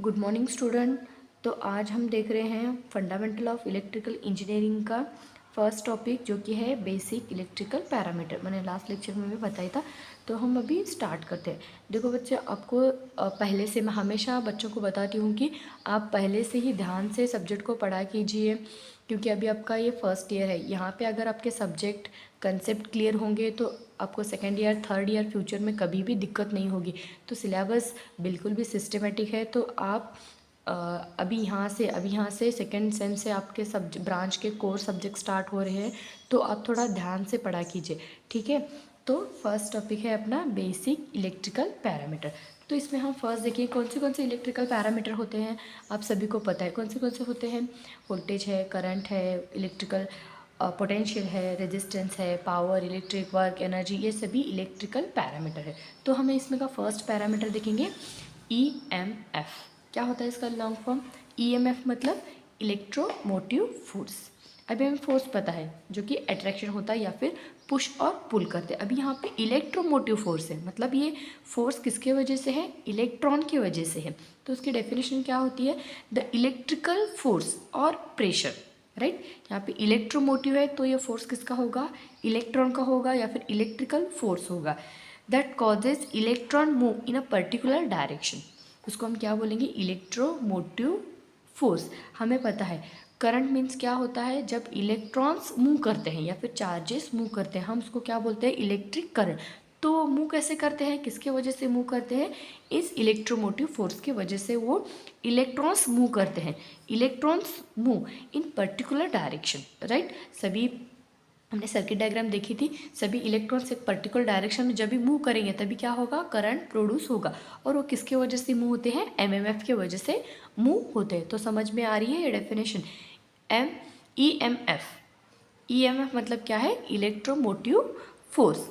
Good morning student. तो आज हम देख रहे हैं फंडामेंटल ऑफ इलेक्ट्रिकल इंजीनियरिंग का फर्स्ट टॉपिक जो कि है बेसिक इलेक्ट्रिकल पैरामीटर। मैंने लास्ट लेक्चर में भी बताया था। तो हम अभी स्टार्ट करते हैं। देखो बच्चे, आपको पहले से मैं हमेशा बच्चों को बताती हूँ कि आप पहले से ही ध्यान से सब्जेक्ट को पढ़ा कीजिए, क्योंकि अभी आपका ये फर्स्ट ईयर है। यहाँ पे अगर आपके सब्जेक्ट कंसेप्ट क्लियर होंगे तो आपको second year third year future में कभी भी दिक्कत नहीं होगी। तो सिलेबस बिल्कुल भी सिस्टमेटिक है। तो आप अभी यहाँ से सेकेंड सेम से आपके ब्रांच के कोर सब्जेक्ट स्टार्ट हो रहे हैं, तो आप थोड़ा ध्यान से पढ़ा कीजिए, ठीक है। तो फर्स्ट टॉपिक है अपना बेसिक इलेक्ट्रिकल पैरामीटर। तो इसमें हम फर्स्ट देखिए कौन से इलेक्ट्रिकल पैरामीटर होते हैं। आप सभी को पता है कौन से होते हैं। वोल्टेज है, करंट है, इलेक्ट्रिकल पोटेंशियल है, रेजिस्टेंस है, पावर, इलेक्ट्रिक वर्क, एनर्जी, ये सभी इलेक्ट्रिकल पैरामीटर है। तो हमें इसमें का फर्स्ट पैरामीटर देखेंगे EMF। क्या होता है इसका लॉन्ग फॉर्म? EMF मतलब इलेक्ट्रोमोटिव फोर्स। अभी हमें फोर्स पता है जो कि अट्रैक्शन होता है या फिर पुश और पुल करते हैं। अभी यहाँ पे इलेक्ट्रोमोटिव फोर्स है, मतलब ये फोर्स किसके वजह से है? इलेक्ट्रॉन की वजह से है। तो उसकी डेफिनेशन क्या होती है? द इलेक्ट्रिकल फोर्स और प्रेशर, राइट। यहाँ पे इलेक्ट्रोमोटिव है तो ये फोर्स किसका होगा? इलेक्ट्रॉन का होगा या फिर इलेक्ट्रिकल फोर्स होगा। That causes electron move in a particular direction. उसको हम क्या बोलेंगे? Electromotive force. हमें पता है करंट मीन्स क्या होता है? जब इलेक्ट्रॉन्स मूव करते हैं या फिर चार्जेस मूव करते हैं, हम उसको क्या बोलते हैं? Electric current. तो मूव कैसे करते हैं? किसके वजह से मूव करते हैं? इस इलेक्ट्रोमोटिव फोर्स की वजह से वो इलेक्ट्रॉन्स मूव करते हैं। Electrons move in particular direction, right. सभी हमने सर्किट डायग्राम देखी थी। सभी इलेक्ट्रॉन्स एक पर्टिकुलर डायरेक्शन में जब भी मूव करेंगे तभी क्या होगा? करंट प्रोड्यूस होगा। और वो किसके वजह से मूव होते हैं? MMF के वजह से मूव होते हैं। तो समझ में आ रही है ये डेफिनेशन? EMF मतलब क्या है? Electromotive force.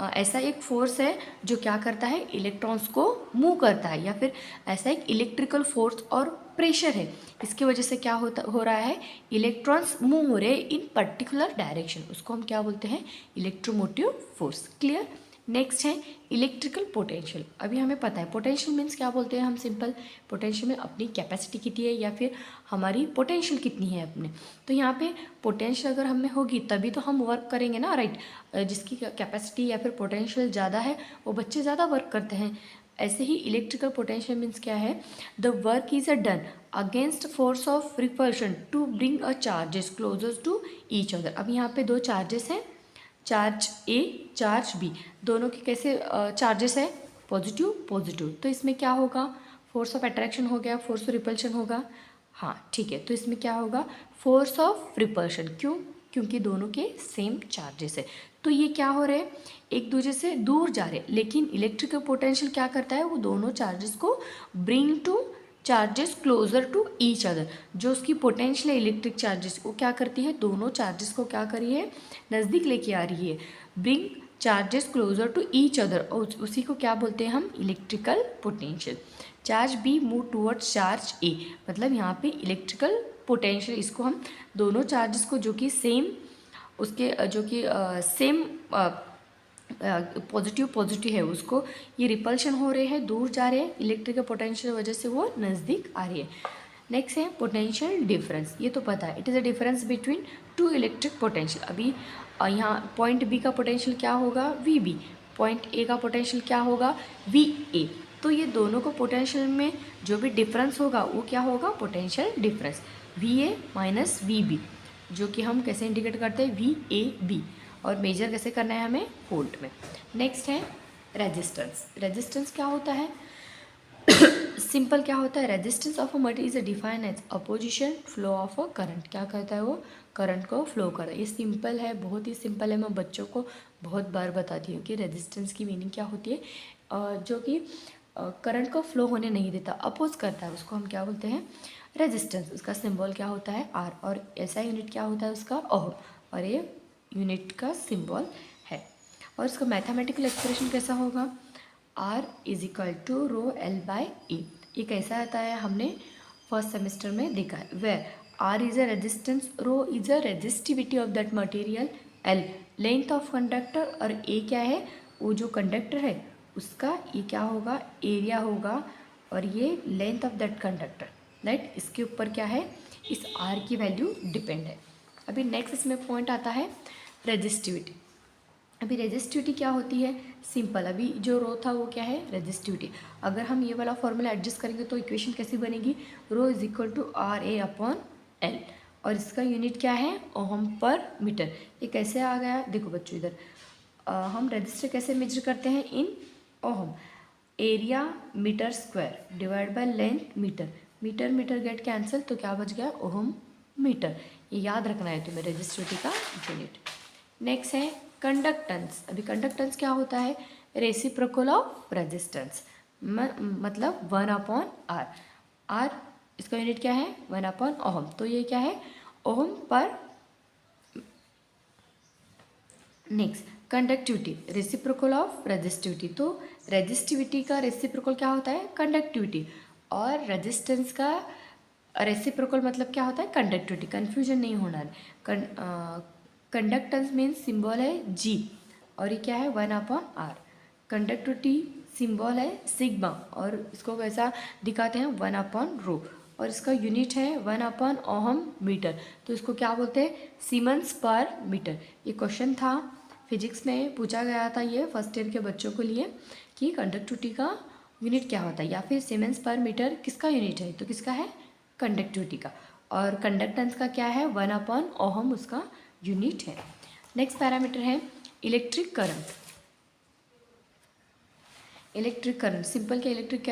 ऐसा एक फोर्स है जो क्या करता है? इलेक्ट्रॉन्स को मूव करता है, या फिर ऐसा एक इलेक्ट्रिकल फोर्स और प्रेशर है। इसकी वजह से क्या हो रहा है? इलेक्ट्रॉन्स मूव हो रहे हैं इन पर्टिकुलर डायरेक्शन। उसको हम क्या बोलते हैं? Electromotive force. क्लियर? नेक्स्ट है इलेक्ट्रिकल पोटेंशियल। अभी हमें पता है पोटेंशियल मीन्स क्या बोलते हैं हम? सिंपल पोटेंशियल में अपनी कैपेसिटी कितनी है या फिर हमारी पोटेंशियल कितनी है अपने। तो यहाँ पे पोटेंशियल अगर हमें होगी तभी तो हम वर्क करेंगे ना, राइट। जिसकी कैपेसिटी या फिर पोटेंशियल ज़्यादा है वो बच्चे ज़्यादा वर्क करते हैं। ऐसे ही इलेक्ट्रिकल पोटेंशियल मीन्स क्या है? The work is done against force of repulsion to bring a charges closer to each other. अब यहाँ पे दो चार्जेस हैं, चार्ज A, चार्ज B, दोनों के कैसे चार्जेस है? Positive positive. तो इसमें क्या होगा? फोर्स ऑफ अट्रैक्शन हो गया, फोर्स ऑफ रिपल्शन होगा। हाँ ठीक है, तो इसमें क्या होगा? Force of repulsion. क्यों? क्योंकि दोनों के सेम चार्जेस है। तो ये क्या हो रहे हैं? एक दूसरे से दूर जा रहे हैं, लेकिन इलेक्ट्रिकल पोटेंशियल क्या करता है? वो दोनों चार्जेस को bring two charges closer to each other. जो उसकी पोटेंशियल है इलेक्ट्रिक चार्जेस, वो क्या करती है? दोनों चार्जेस को क्या करी है? नज़दीक लेके आ रही है। Bring charges closer to each other, और उसी को क्या बोलते हैं हम? Electrical potential. Charge B move towards charge A, मतलब यहाँ पे इलेक्ट्रिकल पोटेंशियल, इसको हम दोनों चार्जेस को जो कि सेम उसके जो कि सेम पॉजिटिव पॉजिटिव है, उसको ये रिपल्शन हो रहे हैं, दूर जा रहे हैं, इलेक्ट्रिकल पोटेंशियल वजह से वो नज़दीक आ रही है। नेक्स्ट है पोटेंशियल डिफरेंस। ये तो पता है, it is a difference between two electric potential. अभी यहाँ पॉइंट B का पोटेंशियल क्या होगा? VB। पॉइंट A का पोटेंशियल क्या होगा? VA। तो ये दोनों को पोटेंशियल में जो भी डिफरेंस होगा वो क्या होगा? Potential difference. VA minus VB, जो कि हम कैसे इंडिकेट करते हैं? VAB। और मेजर कैसे करना है हमें? वोल्ट में। नेक्स्ट है रेजिस्टेंस। रेजिस्टेंस क्या होता है? सिंपल क्या होता है? Resistance of a material is define as opposition flow of a current. क्या करता है वो? करंट को फ्लो कर रहा है। ये सिंपल है, बहुत ही सिंपल है। मैं बच्चों को बहुत बार बताती हूँ कि रेजिस्टेंस की मीनिंग क्या होती है। जो कि करंट को फ्लो होने नहीं देता, अपोज करता है, उसको हम क्या बोलते हैं? रेजिस्टेंस। उसका सिंबल क्या होता है? R। और ऐसा यूनिट क्या होता है उसका? ओम। और ये यूनिट का सिंबल है। और इसका मैथमेटिकल एक्सप्रेशन कैसा होगा? R is equal to rho L by E। ये कैसा आता है? हमने फर्स्ट सेमेस्टर में देखा है। Where R is a resistance, rho is a resistivity of that material, L length of conductor, और A क्या है? वो जो कंडक्टर है उसका ये क्या होगा? एरिया होगा और ये length of that conductor, right. इसके ऊपर क्या है, इस आर की वैल्यू डिपेंड है। अभी नेक्स्ट इसमें पॉइंट आता है रेजिस्टिविटी। अभी रेजिस्टिविटी क्या होती है, सिंपल, अभी जो रो था वो क्या है, रेजिस्टिविटी। अगर हम ये वाला फॉर्मूला एडजस्ट करेंगे तो इक्वेशन कैसी बनेगी, rho is equal to R A upon L, और इसका यूनिट क्या है, ओहम पर मीटर। ये कैसे आ गया, देखो बच्चों इधर हम रेजिस्टर कैसे मेजर करते हैं, in ohm. Area metre square divide by length metre, metre metre get cancel, तो क्या बच गया, ओहम मीटर। ये याद रखना है तुम्हें रेजिस्टिविटी का यूनिट। नेक्स्ट है कंडक्टेंस। अभी कंडक्टेंस क्या होता है, रेसिप्रोकल ऑफ रेजिस्टेंस, मतलब 1/r। आर इसका यूनिट क्या है, 1/ओहम, तो ये क्या है, ओहम पर। Next conductivity, reciprocal of resistivity, तो रेजिस्टिविटी का रेसिप्रोकल क्या होता है, कंडक्टिविटी, और रेजिस्टेंस का रेसिप्रोकल मतलब क्या होता है, कंडक्टिविटी। कन्फ्यूजन नहीं होना है। कंडक्टेंस मीन्स सिंबल है जी, और ये क्या है, 1/r। कंडक्टिविटी सिंबल है सिग्मा, और इसको वैसा दिखाते हैं 1/ρ, और इसका यूनिट है 1/ओहम मीटर, तो इसको क्या बोलते हैं, सीमेंस पर मीटर। ये क्वेश्चन था फिजिक्स में, पूछा गया था ये फर्स्ट ईयर के बच्चों के लिए कि कंडक्टिविटी का यूनिट क्या होता है, या फिर सीमेंस पर मीटर किसका यूनिट है, तो किसका है, कंडक्टिविटी का, और कंडक्टेंस का क्या है, 1/ओहम उसका यूनिट है। नेक्स्ट पैरामीटर है electric current. Electric current simple के इलेक्ट्रिक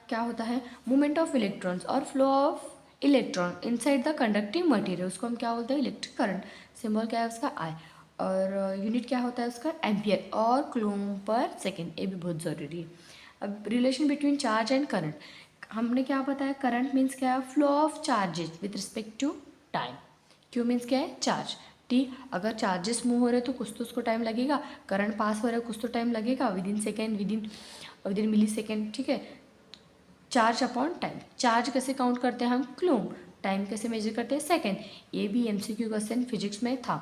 क्या होता है, मूवमेंट ऑफ इलेक्ट्रॉन्स और flow of electron inside the conducting material, उसको हम क्या बोलते हैं, इलेक्ट्रिक करंट। सिंबल क्या है उसका, आई, और यूनिट क्या होता है उसका, एम्पियर और कूलम पर सेकेंड, ये भी बहुत ज़रूरी है। अब relation between charge and current, हमने क्या बताया, करंट मीन्स क्या है, flow of charges with respect to time. Q means क्या है, चार्ज। टी, अगर चार्जेस मूव हो रहे तो कुछ तो उसको टाइम लगेगा, करंट पास हो रहा है कुछ तो टाइम लगेगा, within second, within millisecond, ठीक है। चार्ज अपॉन टाइम, चार्ज कैसे काउंट करते हैं हम, कूलम, टाइम कैसे मेजर करते हैं, सेकेंड। ये भी एमसीक्यू क्वेश्चन फिजिक्स में था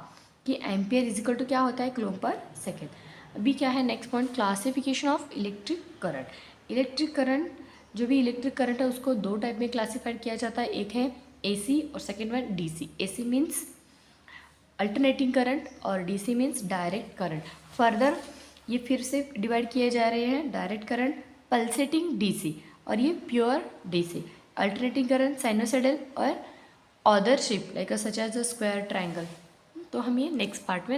कि एम्पियर इजिकल टू क्या होता है, कूलम पर सेकेंड। अभी क्या है next point, classification of electric current. Electric current, जो भी इलेक्ट्रिक करंट है उसको दो टाइप में क्लासीफाइड किया जाता है, एक है एसी और second one DC. AC means alternating current और DC means direct current. Further ये फिर से डिवाइड किए जा रहे हैं, डायरेक्ट करंट, पल्सेटिंग डीसी, और ये pure DC. Alternating current sinusoidal और other shape like such as a square, triangle. तो हम ये नेक्स्ट पार्ट में